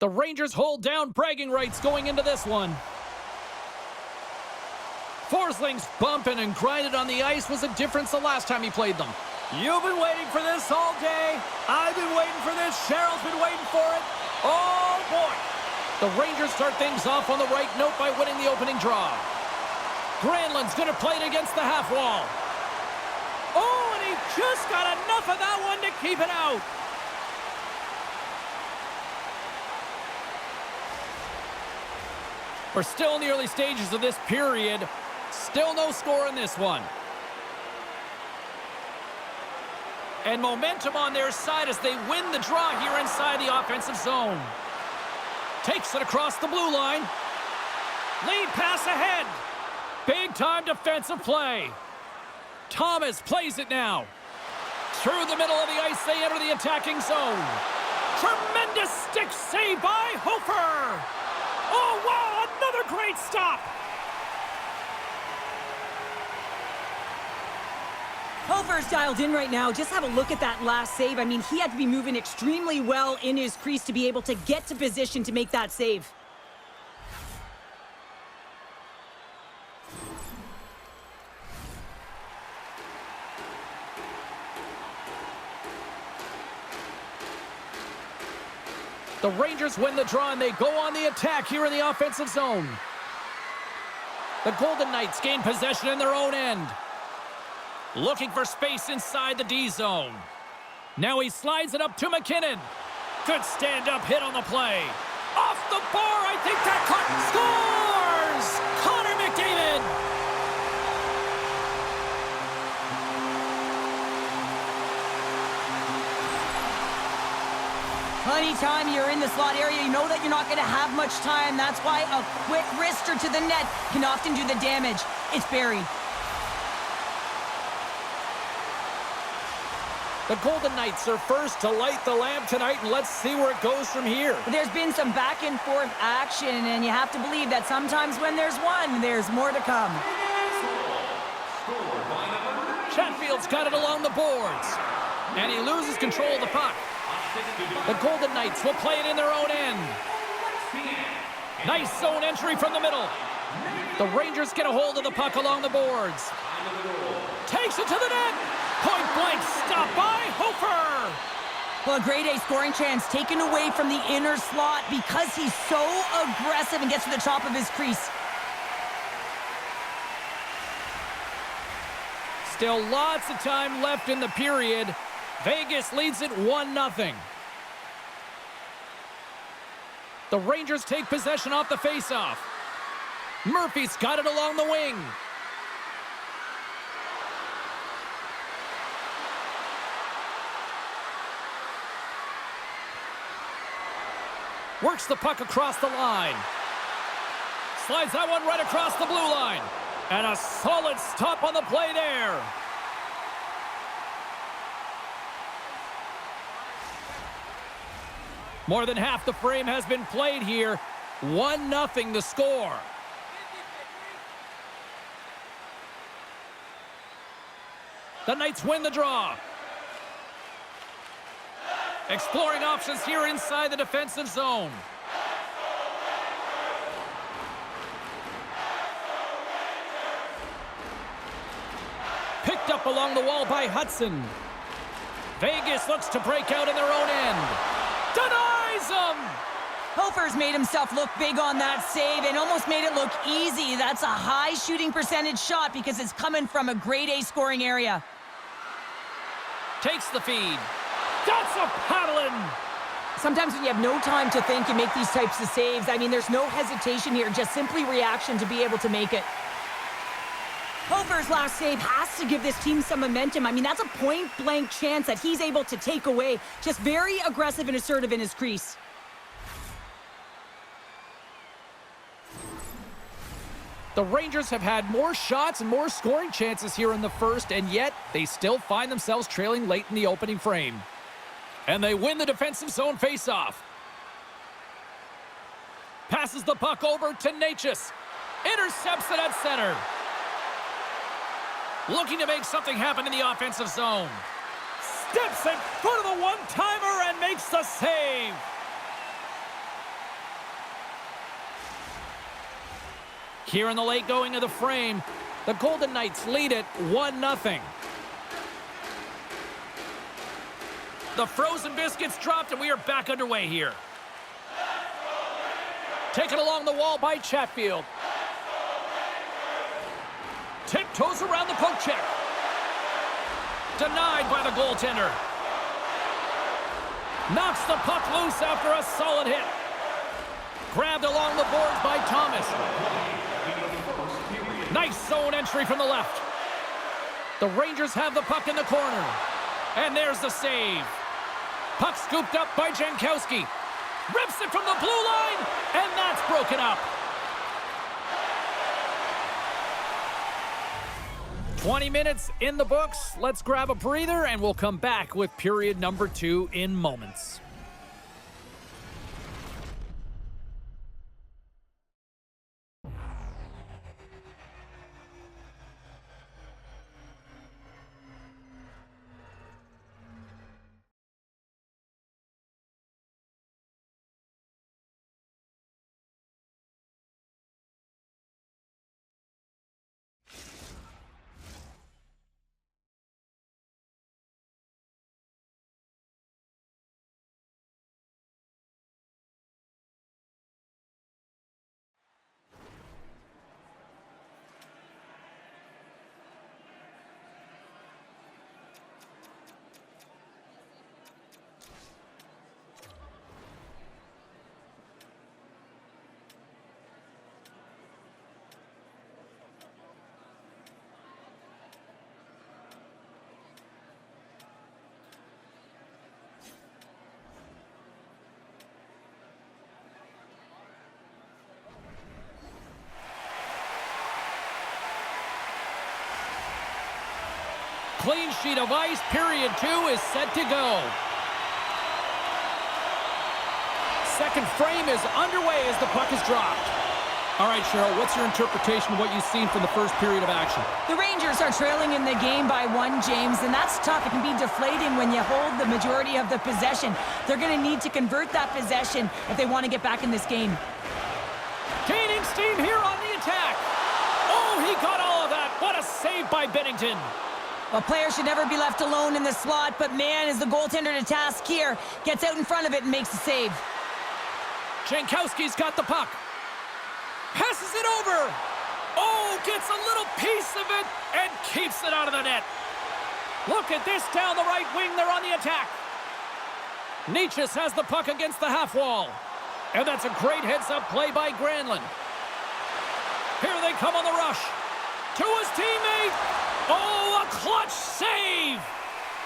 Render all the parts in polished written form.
The Rangers hold down bragging rights going into this one. Forsling's bumping and grinding on the ice was a difference the last time he played them. You've been waiting for this all day. I've been waiting for this. Cheryl's been waiting for it. Oh, boy. The Rangers start things off on the right note by winning the opening draw. Granlund's going to play it against the half wall. Oh, and he just got enough of that one to keep it out. We're still in the early stages of this period. Still no score in this one. And momentum on their side as they win the draw here inside the offensive zone. Takes it across the blue line. Lead pass ahead. Big-time defensive play. Thomas plays it now. Through the middle of the ice, they enter the attacking zone. Tremendous stick save by Hofer. Oh, wow, another great stop. Hofer's dialed in right now. Just have a look at that last save. I mean, he had to be moving extremely well in his crease to be able to get to position to make that save. The Rangers win the draw and they go on the attack here in the offensive zone. The Golden Knights gain possession in their own end. Looking for space inside the D zone. Now he slides it up to McKinnon. Good stand-up hit on the play. Off the bar, I think that caught. Scores! Connor McDavid! Anytime you're in the slot area, you know that you're not going to have much time. That's why a quick wrister to the net can often do the damage. It's buried. The Golden Knights are first to light the lamp tonight, and let's see where it goes from here. There's been some back and forth action, and you have to believe that sometimes when there's one, there's more to come. Chatfield's got it along the boards, and he loses control of the puck. The Golden Knights will play it in their own end. Nice zone entry from the middle. The Rangers get a hold of the puck along the boards. Takes it to the net. Point-blank stop by Hofer. Well, a grade A scoring chance taken away from the inner slot because he's so aggressive and gets to the top of his crease. Still lots of time left in the period. Vegas leads it 1-0. The Rangers take possession off the faceoff. Murphy's got it along the wing. Works the puck across the line. Slides that one right across the blue line. And a solid stop on the play there. More than half the frame has been played here. 1-0 the score. The Knights win the draw. Exploring options here inside the defensive zone. Picked up along the wall by Hudson. Vegas looks to break out in their own end. Denies him! Hofer's made himself look big on that save and almost made it look easy. That's a high shooting percentage shot because it's coming from a grade A scoring area. Takes the feed. That's a paddling! Sometimes when you have no time to think, you make these types of saves. I mean, there's no hesitation here, just simply reaction to be able to make it. Hofer's last save has to give this team some momentum. I mean, that's a point-blank chance that he's able to take away. Just very aggressive and assertive in his crease. The Rangers have had more shots and more scoring chances here in the first, and yet they still find themselves trailing late in the opening frame. And they win the defensive zone faceoff. Passes the puck over to Natchez. Intercepts it at center. Looking to make something happen in the offensive zone. Steps in front of the one-timer and makes the save. Here in the late going of the frame, the Golden Knights lead it 1-0. The frozen biscuits dropped, and we are back underway here. Taken along the wall by Chatfield. Tiptoes around the poke check. Denied by the goaltender. Knocks the puck loose after a solid hit. Grabbed along the boards by Thomas. Nice zone entry from the left. The Rangers have the puck in the corner. And there's the save. Puck scooped up by Jankowski. Rips it from the blue line, and that's broken up. 20 minutes in the books. Let's grab a breather, and we'll come back with period number 2 in moments. Clean sheet of ice. Period 2 is set to go. Second frame is underway as the puck is dropped. All right, Cheryl, what's your interpretation of what you've seen from the first period of action? The Rangers are trailing in the game by 1, James, and that's tough. It can be deflating when you hold the majority of the possession. They're going to need to convert that possession if they want to get back in this game. Gaining steam here on the attack. Oh, he got all of that. What a save by Binnington. A player should never be left alone in the slot, but man, is the goaltender to task here. Gets out in front of it and makes the save. Jankowski's got the puck. Passes it over. Oh, gets a little piece of it and keeps it out of the net. Look at this down the right wing. They're on the attack. Nietzsche has the puck against the half wall. And that's a great heads-up play by Granlund. Here they come on the rush. To his teammate. Oh, a clutch save!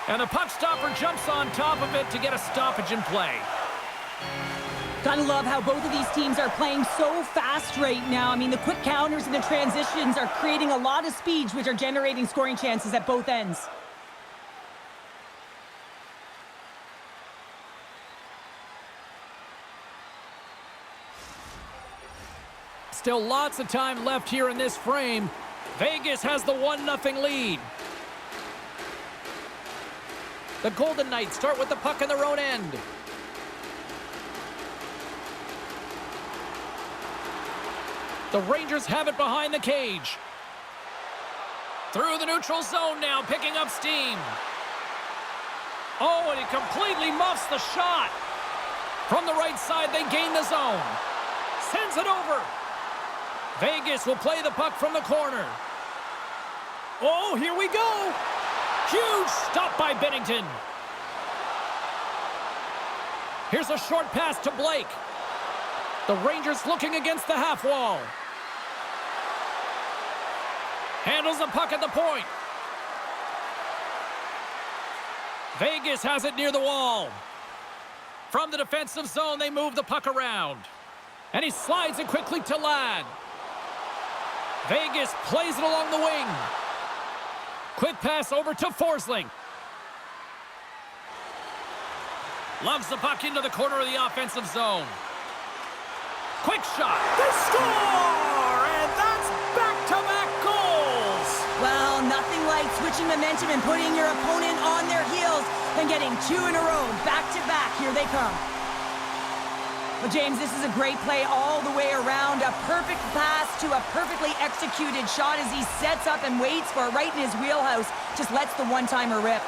And the puck stopper jumps on top of it to get a stoppage in play. Gotta love how both of these teams are playing so fast right now. I mean, the quick counters and the transitions are creating a lot of speeds, which are generating scoring chances at both ends. Still lots of time left here in this frame. Vegas has the 1-0 lead. The Golden Knights start with the puck in their own end. The Rangers have it behind the cage. Through the neutral zone now, picking up steam. Oh, and he completely muffs the shot. From the right side, they gain the zone. Sends it over. Vegas will play the puck from the corner. Oh, here we go. Huge stop by Binnington. Here's a short pass to Blake. The Rangers looking against the half wall. Handles the puck at the point. Vegas has it near the wall. From the defensive zone, they move the puck around. And he slides it quickly to Ladd. Vegas plays it along the wing. Quick pass over to Forsling. Loves the puck into the corner of the offensive zone. Quick shot. They score! And that's back-to-back goals! Well, nothing like switching momentum and putting your opponent on their heels and getting 2 in a row. Back-to-back, here they come. Well, James, this is a great play all the way around. A perfect pass to a perfectly executed shot as he sets up and waits for it right in his wheelhouse. Just lets the one-timer rip.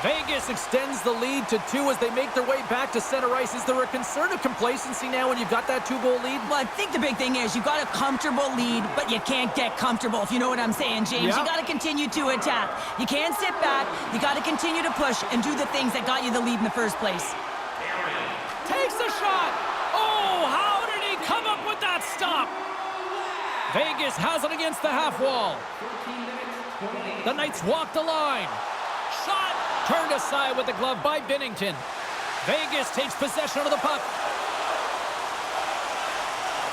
Vegas extends the lead to 2 as they make their way back to center ice. Is there a concern of complacency now when you've got that 2-goal lead? Well, I think the big thing is you've got a comfortable lead, but you can't get comfortable, if you know what I'm saying, James. Yeah. You got to continue to attack. You can't sit back. You got to continue to push and do the things that got you the lead in the first place. Takes a shot. Oh, how did he come up with that stop? Vegas has it against the half wall. The Knights walk the line. Shot turned aside with the glove by Binnington. Vegas takes possession of the puck.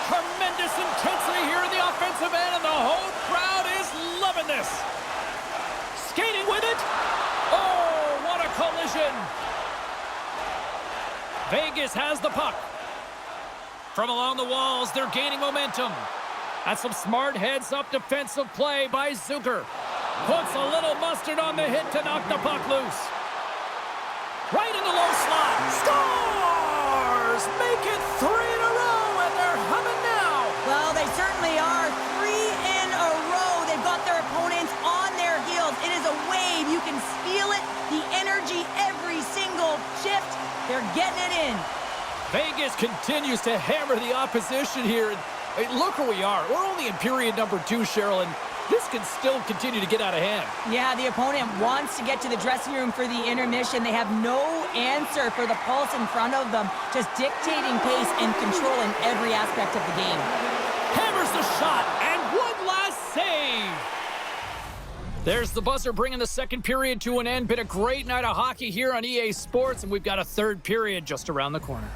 Tremendous intensity here in the offensive end, and the whole crowd is loving this. Skating with it. Oh, what a collision. Vegas has the puck. From along the walls, they're gaining momentum. That's some smart heads-up defensive play by Zucker. Puts a little mustard on the hit to knock the puck loose. Right in the low slot. Scores! Make it 3 in a row, and they're humming now. Well, they certainly are. 3 in a row. They've got their opponents on their heels. It is a wave. You can feel it. The energy every single shift. They're getting it in. Vegas continues to hammer the opposition here. And look where we are. We're only in period number 2, Cheryl, and this can still continue to get out of hand. Yeah, the opponent wants to get to the dressing room for the intermission. They have no answer for the pulse in front of them, just dictating pace and controlling every aspect of the game. Hammers the shot, and one last save. There's the buzzer bringing the second period to an end. Been a great night of hockey here on EA Sports, and we've got a third period just around the corner.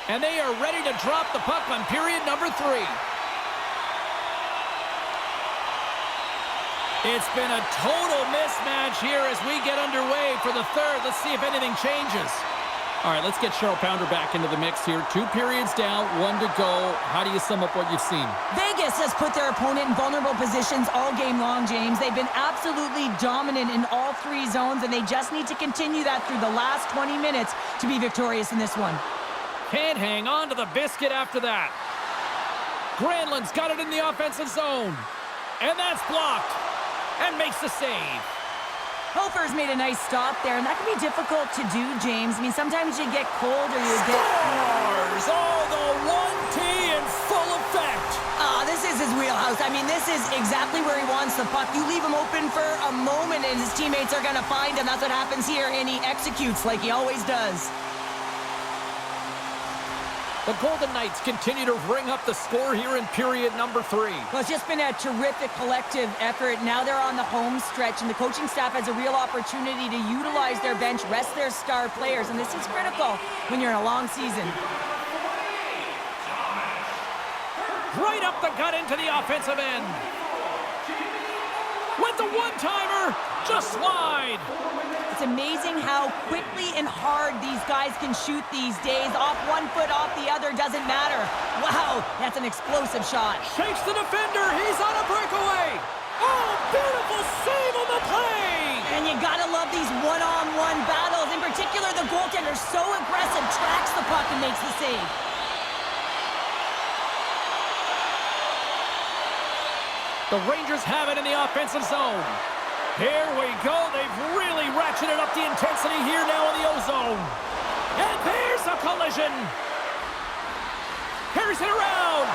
And they are ready to drop the puck on period number 3. It's been a total mismatch here as we get underway for the third. Let's see if anything changes. All right, let's get Cheryl Pounder back into the mix here. 2 periods down, 1 to go. How do you sum up what you've seen? Vegas has put their opponent in vulnerable positions all game long, James. They've been absolutely dominant in all 3 zones, and they just need to continue that through the last 20 minutes to be victorious in this one. Can't hang on to the biscuit after that. Granlund's got it in the offensive zone. And that's blocked. And makes the save. Hofer's made a nice stop there, and that can be difficult to do, James. I mean, sometimes you get cold or you get... Scores! Oh, the 1T in full effect. This is his wheelhouse. I mean, this is exactly where he wants the puck. You leave him open for a moment, and his teammates are going to find him. That's what happens here, and he executes like he always does. The Golden Knights continue to ring up the score here in period number 3. Well, it's just been a terrific collective effort. Now they're on the home stretch, and the coaching staff has a real opportunity to utilize their bench, rest their star players, and this is critical when you're in a long season. Right up the gut into the offensive end. With the one-timer, just wide. It's amazing how quickly and hard these guys can shoot these days. Off one foot, off the other, doesn't matter. Wow, that's an explosive shot. Shakes the defender. He's on a breakaway. Oh, beautiful save on the play. And you gotta love these one-on-one battles. In particular, the goaltender, so aggressive, tracks the puck and makes the save. The Rangers have it in the offensive zone. Here we go. They've really ratcheted up the intensity here now in the O-zone. And there's a collision. Carries it around.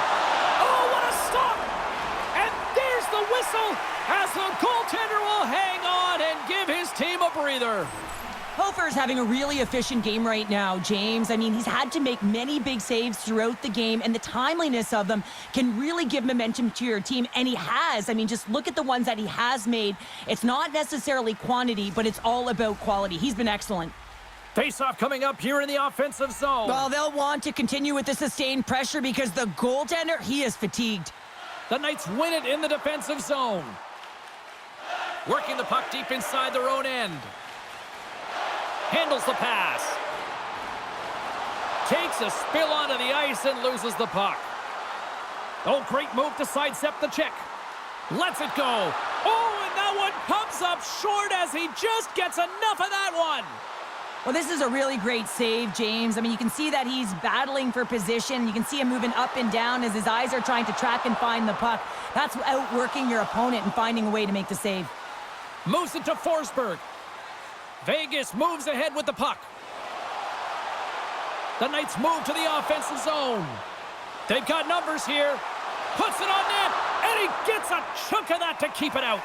whistle as the goaltender will hang on and give his team a breather. Hofer's having a really efficient game right now, James. I mean, he's had to make many big saves throughout the game, and the timeliness of them can really give momentum to your team, and he has. I mean, just look at the ones that he has made. It's not necessarily quantity, but it's all about quality. He's been excellent. Face-off coming up here in the offensive zone. Well, they'll want to continue with the sustained pressure because the goaltender, he is fatigued. The Knights win it in the defensive zone. Working the puck deep inside their own end. Handles the pass. Takes a spill onto the ice and loses the puck. Oh, great move to sidestep the check. Lets it go. Oh, and that one comes up short as he just gets enough of that one. Well, this is a really great save, James. I mean, you can see that he's battling for position. You can see him moving up and down as his eyes are trying to track and find the puck. That's outworking your opponent and finding a way to make the save. Moves it to Forsberg. Vegas moves ahead with the puck. The Knights move to the offensive zone. They've got numbers here. Puts it on net, and he gets a chunk of that to keep it out.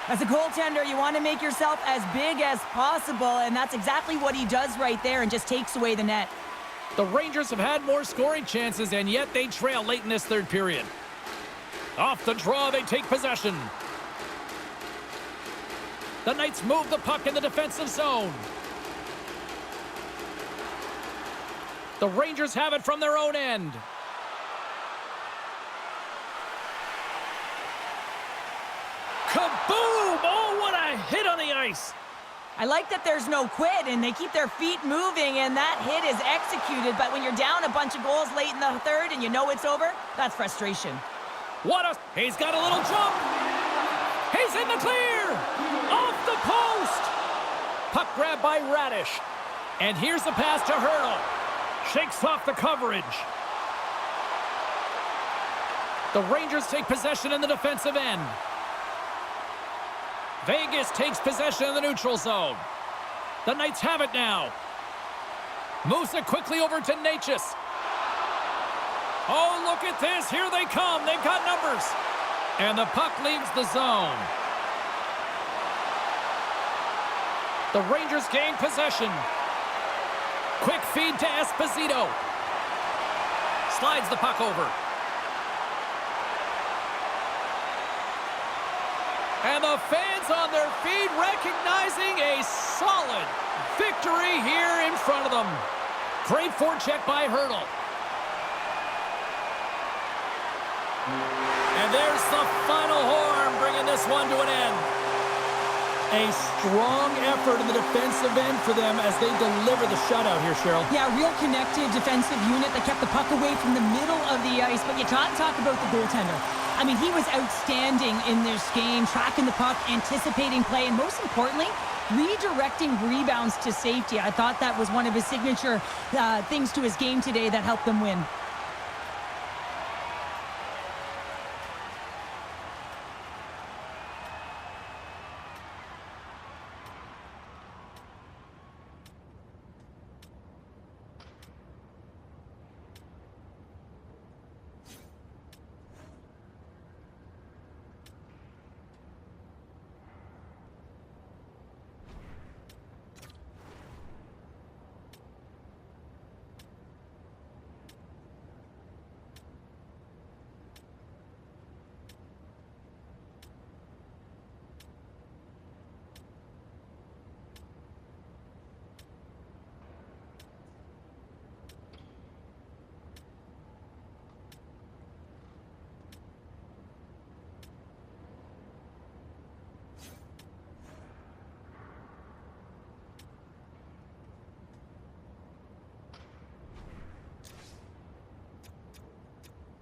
As a goaltender, you want to make yourself as big as possible, and that's exactly what he does right there and just takes away the net. The Rangers have had more scoring chances, and yet they trail late in this third period. Off the draw, they take possession. The Knights move the puck in the defensive zone. The Rangers have it from their own end. Kaboom! Oh, what a hit on the ice. I like that there's no quit, and they keep their feet moving, and that hit is executed. But when you're down a bunch of goals late in the third and you know it's over, that's frustration. He's got a little jump. He's in the clear. Off the post. Puck grab by Radish. And here's the pass to Hurdle. Shakes off the coverage. The Rangers take possession in the defensive end. Vegas takes possession in the neutral zone. The Knights have it now. Moves it quickly over to Natchez. Oh, look at this. Here they come. They've got numbers. And the puck leaves the zone. The Rangers gain possession. Quick feed to Esposito. Slides the puck over. And the fans on their feet recognizing a solid victory here in front of them. Great forecheck by Hurdle. And there's the final horn, bringing this one to an end. A strong effort in the defensive end for them as they deliver the shutout here, Cheryl. Yeah, real connected defensive unit that kept the puck away from the middle of the ice. But you talk about the goaltender. I mean, he was outstanding in this game, tracking the puck, anticipating play, and most importantly, redirecting rebounds to safety. I thought that was one of his signature things to his game today that helped them win.